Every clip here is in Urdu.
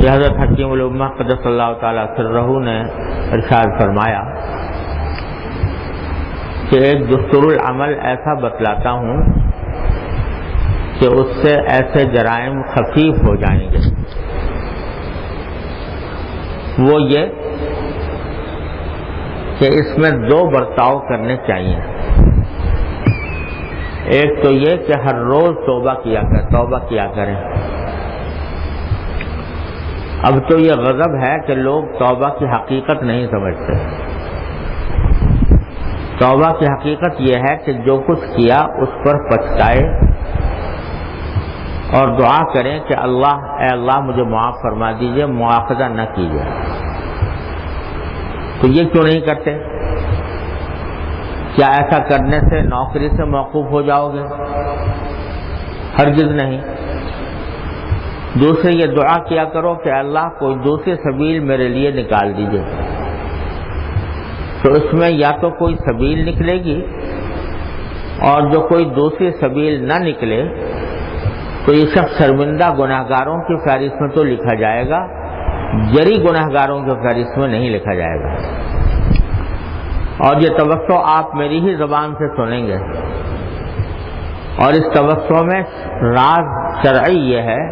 کہ حضرت حکیم الامہ قدس اللہ تعالی سرہ نے ارشاد فرمایا کہ ایک دستور العمل ایسا بتلاتا ہوں کہ اس سے ایسے جرائم خفیف ہو جائیں گے. وہ یہ کہ اس میں دو برتاؤ کرنے چاہیے. ایک تو یہ کہ ہر روز توبہ کیا کریں. اب تو یہ غضب ہے کہ لوگ توبہ کی حقیقت نہیں سمجھتے. توبہ کی حقیقت یہ ہے کہ جو کچھ کیا اس پر پچھتائے اور دعا کریں کہ اے اللہ مجھے معاف فرما دیجئے، مواخذہ نہ کیجیے. تو یہ کیوں نہیں کرتے؟ کیا ایسا کرنے سے نوکری سے موقوف ہو جاؤ گے؟ ہرگز نہیں. دوسرے یہ دعا کیا کرو کہ اللہ کوئی دوسری سبیل میرے لیے نکال دیجیے. تو اس میں یا تو کوئی سبیل نکلے گی، اور جو کوئی دوسری سبیل نہ نکلے تو یہ شخص شرمندہ گناہگاروں کی فہرست میں تو لکھا جائے گا، جری گناہگاروں کی فہرست میں نہیں لکھا جائے گا. اور یہ توسع آپ میری ہی زبان سے سنیں گے. اور اس توسع میں راز شرعی یہ ہے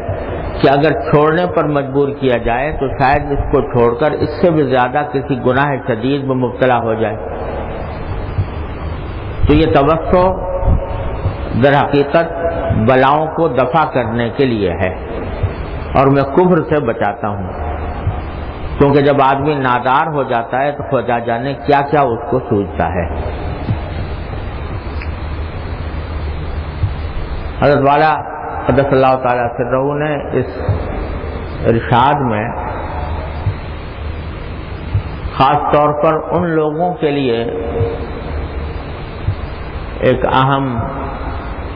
کہ اگر چھوڑنے پر مجبور کیا جائے تو شاید اس کو چھوڑ کر اس سے بھی زیادہ کسی گناہ شدید میں مبتلا ہو جائے. تو یہ توسع در حقیقت بلاؤں کو دفع کرنے کے لیے ہے، اور میں کفر سے بچاتا ہوں. کیونکہ جب آدمی نادار ہو جاتا ہے تو خدا جانے کیا کیا اس کو سوچتا ہے. حضرت والا قدس اللہ تعالیٰ سرہ نے اس ارشاد میں خاص طور پر ان لوگوں کے لیے ایک اہم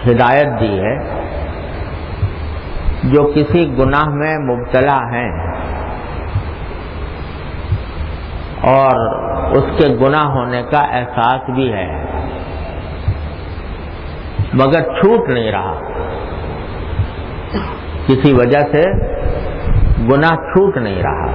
ہدایت دی ہے جو کسی گناہ میں مبتلا ہیں اور اس کے گناہ ہونے کا احساس بھی ہے مگر چھوٹ نہیں رہا. کسی وجہ سے گناہ چھوٹ نہیں رہا.